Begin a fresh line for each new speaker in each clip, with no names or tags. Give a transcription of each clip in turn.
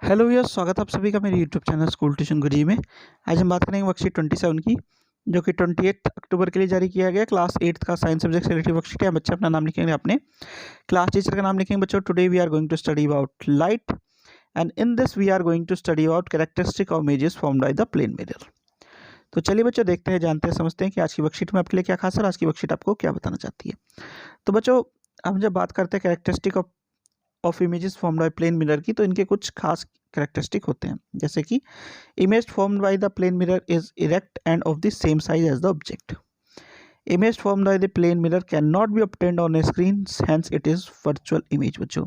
Hello भैया, स्वागत है आप सभी का मेरे यूट्यूब चैनल स्कूल ट्यूशन गुरुजी में। आज हम बात करेंगे वर्कशीट 27 की, जो कि 28 अक्टूबर के लिए जारी किया गया क्लास 8 का साइंस सब्जेक्ट से रिलेटेड वर्कशीट है। बच्चे अपना नाम लिखेंगे, अपने क्लास टीचर का नाम लिखेंगे। बच्चों, today we are going to study about light and in this we are going to study about characteristic of images formed by the plane mirror. तो चलिए बच्चों, देखते हैं, जानते हैं, समझते हैं कि आज की वर्कशीट में आपके लिए क्या खास है और आज की वर्कशीट आपको क्या बताना चाहती है। तो बच्चों, हम जब बात करते हैं characteristic of images formed by plane mirror की, तो इनके कुछ खास कैरेक्टरिस्टिक होते हैं, जैसे कि image formed by the plane mirror is erect and of the same size as the object. Image formed by the plane mirror cannot be obtained on a screen, hence it is virtual image. बच्चों,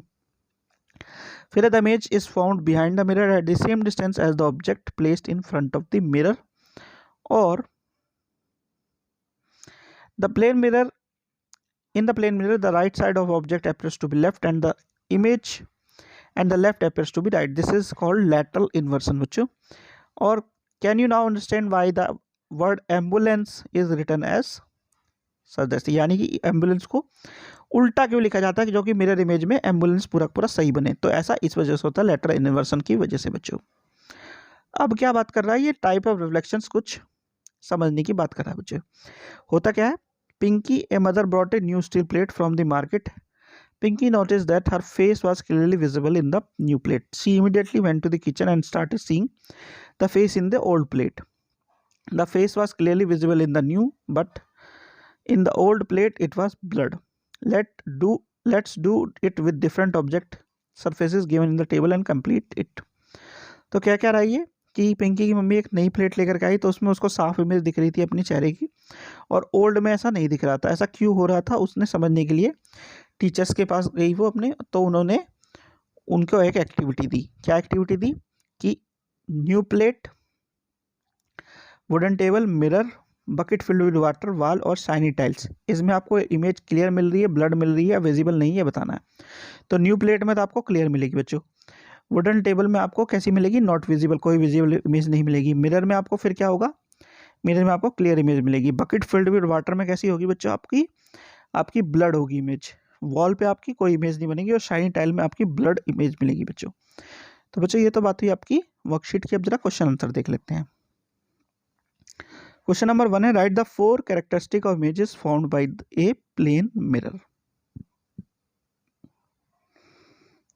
फिर the image is found behind the mirror at the same distance as the object placed in front of the mirror, और the plane mirror in the plane mirror the right side of object appears to be left and the image and the left appears to be right. This is called lateral inversion बच्चों। और can you now understand why the word ambulance is written as such this? यानी कि ambulance को उल्टा क्यों लिखा जाता है, जो कि मिरर इमेज में एम्बुलेंस पूरा पूरा सही बने, तो ऐसा इस वजह से होता है, लेटरल इन्वर्सन की वजह से। बच्चों, अब क्या बात कर रहा है, ये टाइप ऑफ रिफ्लेक्शंस कुछ समझने की बात कर रहा है। बच्चों, होता क्या है, Pinky, a mother brought a new steel plate from the market. Pinky noticed that her face was clearly visible in the new plate. She immediately went to the kitchen and started seeing the face in the old plate. The face was clearly visible in the new, but in the old plate it was blurred. Let's do it with different object surfaces given in the table and complete it. तो क्या क्या रहा है ये कि पिंकी की mummy एक नई प्लेट लेकर के आई, तो उसमें उसको साफ इमेज दिख रही थी अपनी चेहरे की, और ओल्ड में ऐसा नहीं दिख रहा था। ऐसा क्यों हो रहा था, उसने समझने के लिए टीचर्स के पास गई वो अपने, तो उन्होंने उनको एक एक्टिविटी दी। क्या एक्टिविटी दी कि new plate, wooden table, mirror, bucket filled with water, wall और शाइनी टाइल्स। इसमें आपको इमेज क्लियर मिल रही है, ब्लड मिल रही है, विजिबल नहीं है, बताना है। तो न्यू प्लेट में तो आपको क्लियर मिलेगी बच्चों। वुडन टेबल में आपको कैसी मिलेगी, नॉट विजिबल, कोई विजिबल इमेज नहीं मिलेगी। मिरर में आपको फिर क्या होगा, मिरर में आपको क्लियर इमेज मिलेगी। बकेट फिल्ड विद वाटर में कैसी होगी बच्चों, आपकी ब्लड होगी इमेज। वॉल पे आपकी कोई इमेज नहीं बनेगी, और शाइनी टाइल में आपकी ब्लड इमेज मिलेगी बच्चों। तो बच्चों, ये तो बात हुई आपकी वर्कशीट की। अब जरा क्वेश्चन आंसर देख लेते हैं। क्वेश्चन नंबर 1 है, write the 4 characteristic of images formed by a plane mirror.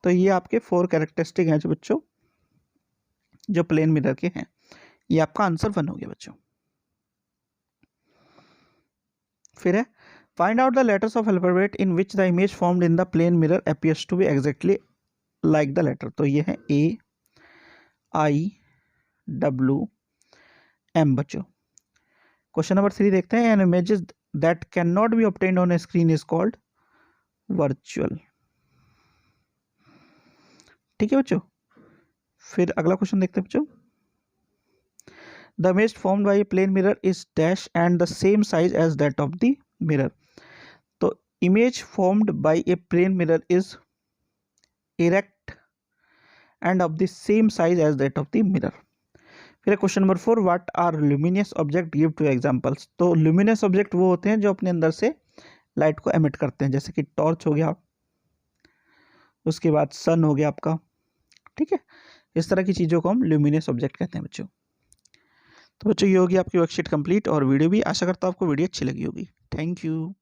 तो ये आपके 4 कैरेक्टरिस्टिक हैं जो बच्चों, जो प्लेन मिरर के हैं। ये आपका आंसर 1 हो गया बच्चों। फिर है, find out the letters of alphabet in which the image formed in the plane mirror appears to be exactly like the letter। तो ये है A, I, W, M बच्चों। क्वेश्चन नंबर 3 देखते हैं, an images that cannot be obtained on a screen is called virtual। ठीक है बच्चों। फिर अगला क्वेश्चन देखते हैं बच्चों, the image formed by a plane mirror is dash and the same size as that of the mirror। तो image formed by a plane mirror is erect and of the same size as that of the mirror। फिर question number 4, what are luminous object, give two examples. तो luminous object वो होते हैं जो अपने अंदर से लाइट को एमिट करते हैं, जैसे कि टॉर्च हो गया, उसके बाद सन हो गया आपका। ठीक है, इस तरह की चीज़ों को हम ल्यूमिनियस ऑब्जेक्ट कहते हैं बच्चों। तो बच्चों, ये होगी आपकी वर्कशीट कंप्लीट और वीडियो भी। आशा करता हूँ आपको वीडियो अच्छी लगी होगी। Thank you.